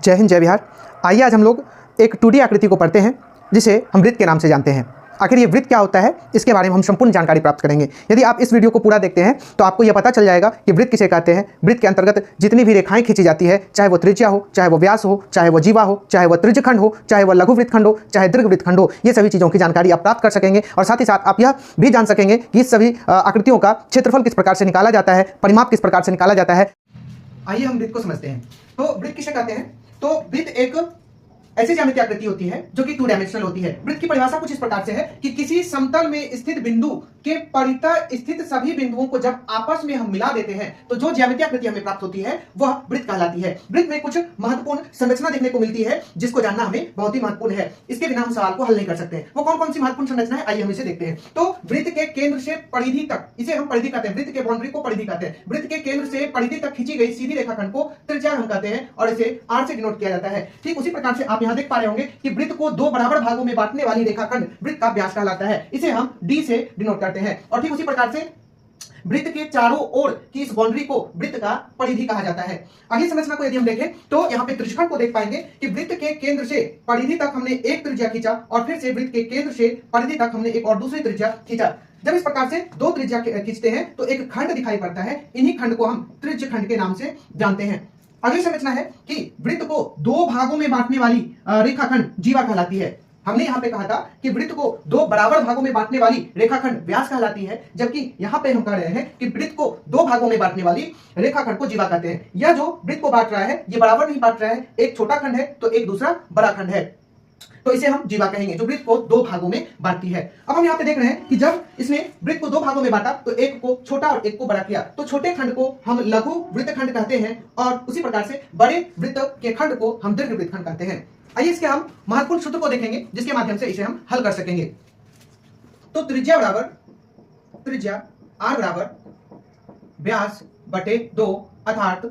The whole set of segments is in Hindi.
जय हिंद जय बिहार। आइए आज हम लोग एक 2D आकृति को पढ़ते हैं जिसे हम वृत्त के नाम से जानते हैं। आखिर ये वृत्त क्या होता है इसके बारे में हम संपूर्ण जानकारी प्राप्त करेंगे। यदि आप इस वीडियो को पूरा देखते हैं तो आपको यह पता चल जाएगा कि वृत्त किसे कहते हैं। वृत्त के अंतर्गत जितनी भी रेखाएं खींची जाती है, चाहे वो त्रिज्या हो, चाहे वो व्यास हो, चाहे वो जीवा हो, चाहे वो त्रिज्यखंड हो, चाहे वो लघु वृत्तखंड हो, चाहे दीर्घ वृत्तखंड हो, ये सभी चीज़ों की जानकारी आप प्राप्त कर सकेंगे। और साथ ही साथ आप यह भी जान सकेंगे कि इस सभी आकृतियों का क्षेत्रफल किस प्रकार से निकाला जाता है, परिमाप किस प्रकार से निकाला जाता है। आइए हम वृत्त को समझते हैं। तो वृत्त किसे कहते हैं? तो वृत्त एक ऐसी ज्यामितीय आकृति होती है जो कि 2 डायमेंशनल होती है। वृत्त की परिभाषा कुछ इस प्रकार से है कि किसी समतल में स्थित बिंदु के परितः स्थित सभी बिंदुओं को जब आपस में हम मिला देते हैं तो जो ज्यामितीय आकृति हमें प्राप्त होती है वह वृत्त कहलाती है। वृत्त में कुछ महत्वपूर्ण संरचना देखने को मिलती है जिसको जानना हमें बहुत ही महत्वपूर्ण है। इसके बिना हम सवाल को हल नहीं कर सकते। वो कौन कौन सी महत्वपूर्ण संरचना है, आइए हम इसे देखते हैं। तो वृत्त के केंद्र से परिधि तक, इसे हम परिधि कहते हैं। वृत्त के बाउंड्री को परिधि कहते हैं। वृत्त के केंद्र से परिधि तक खींची गई सीधी रेखाखंड को त्रिज्या हम कहते हैं और इसे r से डिनोट किया जाता है। ठीक उसी प्रकार से आप यहां देख पा रहे होंगे कि वृत्त को 2 बराबर भागों में बांटने वाली रेखाखंड वृत्त का व्यास कहलाता है। इसे हम d से डिनोट करते हैं। और ठीक उसी प्रकार से वृत्त के चारों ओर की इस बाउंड्री को वृत्त का परिधि कहा जाता है। आगे संरचना को यदि हम देखें तो यहाँ पे त्रिज्यखंड को देख पाएंगे कि वृत्त के केंद्र से परिधि तक हमने एक त्रिज्या खींचा और फिर से वृत्त के केंद्र से परिधि तक हमने एक और दूसरी त्रिज्या खींचा। जब इस प्रकार से 2 त्रिज्या खींचते हैं तो एक खंड दिखाई पड़ता है। इन्हीं खंड को हम त्रिज्यखंड के नाम से जानते हैं। अगली संरचना है कि वृत्त को 2 भागों में बांटने वाली रेखाखंड जीवा कहलाती है। हमने यहां पे कहा था कि वृत्त को 2 बराबर भागों में बांटने वाली रेखाखंड व्यास कहलाती है, जबकि यहां पे हम कह रहे हैं कि वृत्त को 2 भागों में बांटने वाली रेखाखंड को जीवा कहते हैं। यह जो वृत्त को बांट रहा है ये बराबर नहीं बांट रहा है, एक छोटा खंड है तो एक दूसरा बड़ा खंड है, तो इसे हम जीवा कहेंगे, जो वृत्त को 2 भागों में बांटती है। अब हम यहाँ पे देख रहे हैं कि जब इसने वृत्त को 2 भागों में बांटा तो एक को छोटा और एक को बड़ा किया, तो छोटे खंड को हम लघु वृत्तखंड कहते हैं और उसी प्रकार से बड़े वृत्त के खंड को हम दीर्घ वृत्तखंड कहते हैं। आइए इसके हम महत्वपूर्ण सूत्र को देखेंगे जिसके माध्यम से इसे हम हल कर सकेंगे। तो त्रिज्या r बराबर व्यास बटे 2 अर्थात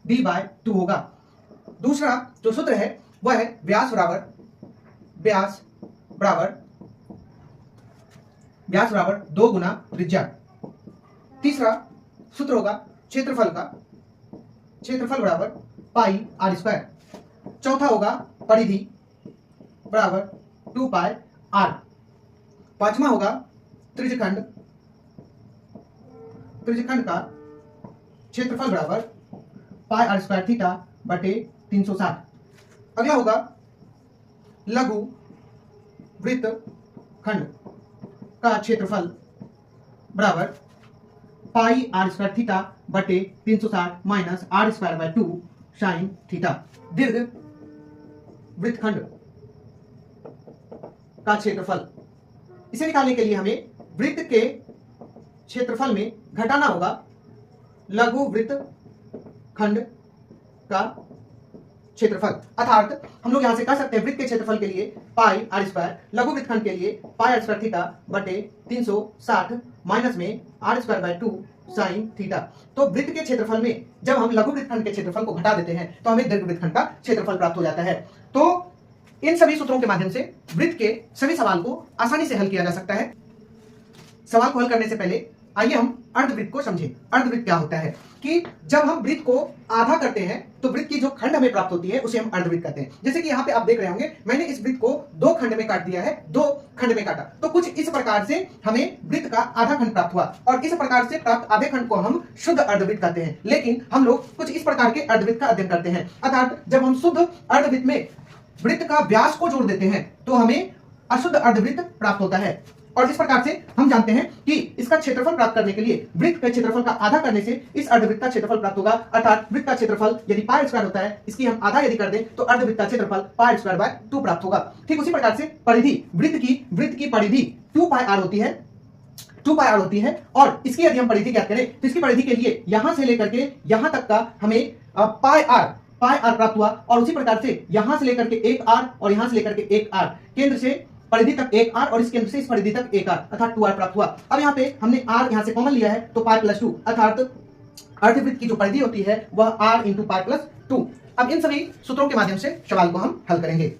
d/2 होगा। दूसरा जो सूत्र है वह है व्यास बराबर 2 गुना त्रिज्या। तीसरा सूत्र होगा क्षेत्रफल बराबर पाई r स्क्वायर। चौथा होगा परिधि बराबर 2 पाई r। पांचवा होगा त्रिज्यखंड का क्षेत्रफल बराबर पाई r स्क्वायर थीटा बटे 360। अगला होगा लघु वृत्तखंड का क्षेत्रफल बराबर पाई r स्क्वायर थीटा बटे 360 minus r square by 2 sine theta. दीर्घ वृत्तखंड का क्षेत्रफल, इसे निकालने के लिए हमें वृत्त के क्षेत्रफल में घटाना होगा लघु वृत्तखंड का क्षेत्रफल। अर्थात हम लोग यहां से कह सकते हैं वृत्त के क्षेत्रफल के लिए पाई r स्क्वायर, लघु वृत्तखंड के लिए पाई r स्क्वायर थीटा बटे 360 माइनस में r square by 2 sine theta. तो वृत्त के क्षेत्रफल में जब हम लघु वृत्तखंड के क्षेत्रफल को घटा देते हैं तो हमें दीर्घ वृत्तखंड का क्षेत्रफल प्राप्त हो जाता है। तो इन सभी सूत्रों के माध्यम से वृत्त के सभी सवाल को आसानी से हल किया जा सकता है। सवाल को हल करने से पहले आइए हम अर्धवृत्त को समझें। अर्धवृत्त क्या होता है कि जब हम वृत्त को आधा करते हैं तो वृत्त की जो खंड हमें प्राप्त होती है उसे हम अर्धवृत्त कहते हैं। जैसे कि यहाँ पे आप देख रहे होंगे मैंने इस वृत्त को 2 खंड में काट दिया है, 2 खंड में काटा, तो कुछ इस प्रकार से हमें वृत्त का आधा खंड प्राप्त हुआ और इस प्रकार से प्राप्त आधे खंड को हम शुद्ध अर्धवृत्त कहते हैं। लेकिन हम लोग कुछ इस प्रकार के अर्धवृत्त का अध्ययन करते हैं, अर्थात जब हम शुद्ध अर्धवृत्त में वृत्त का व्यास को जोड़ देते हैं तो हमें अशुद्ध अर्धवृत्त प्राप्त होता है। और इस प्रकार से हम जानते हैं कि इसका क्षेत्रफल प्राप्त करने के लिए वृत्त के क्षेत्रफल का आधा करने से इस अर्धवृत्त का क्षेत्रफल प्राप्त होगा। अर्थात वृत्त का क्षेत्रफल यदि पाई स्क्वायर होता है, इसकी हम आधा यदि कर दें तो अर्धवृत्त का क्षेत्रफल पाई स्क्वायर बाय 2 प्राप्त होगा। ठीक उसी प्रकार से परिधि, वृत्त की परिधि 2 पाई r होती है और इसकी यदि हम परिधि ज्ञात करें तो इसकी परिधि के लिए यहां से लेकर के यहां तक का हमें पाई r प्राप्त हुआ और उसी प्रकार से यहां से लेकर के 1 r और यहां से लेकर के 1 r, केंद्र से परिधि तक 1 r और इस केंद्र से इस परिधि तक 1 r अर्थात 2 r प्राप्त हुआ। अब यहाँ पे हमने r यहाँ से कॉमन लिया है तो पाई प्लस 2 अर्थात अर्धवृत्त की जो परिधि होती है वह r इंटू पाई प्लस 2। अब इन सभी सूत्रों के माध्यम से सवाल को हम हल करेंगे।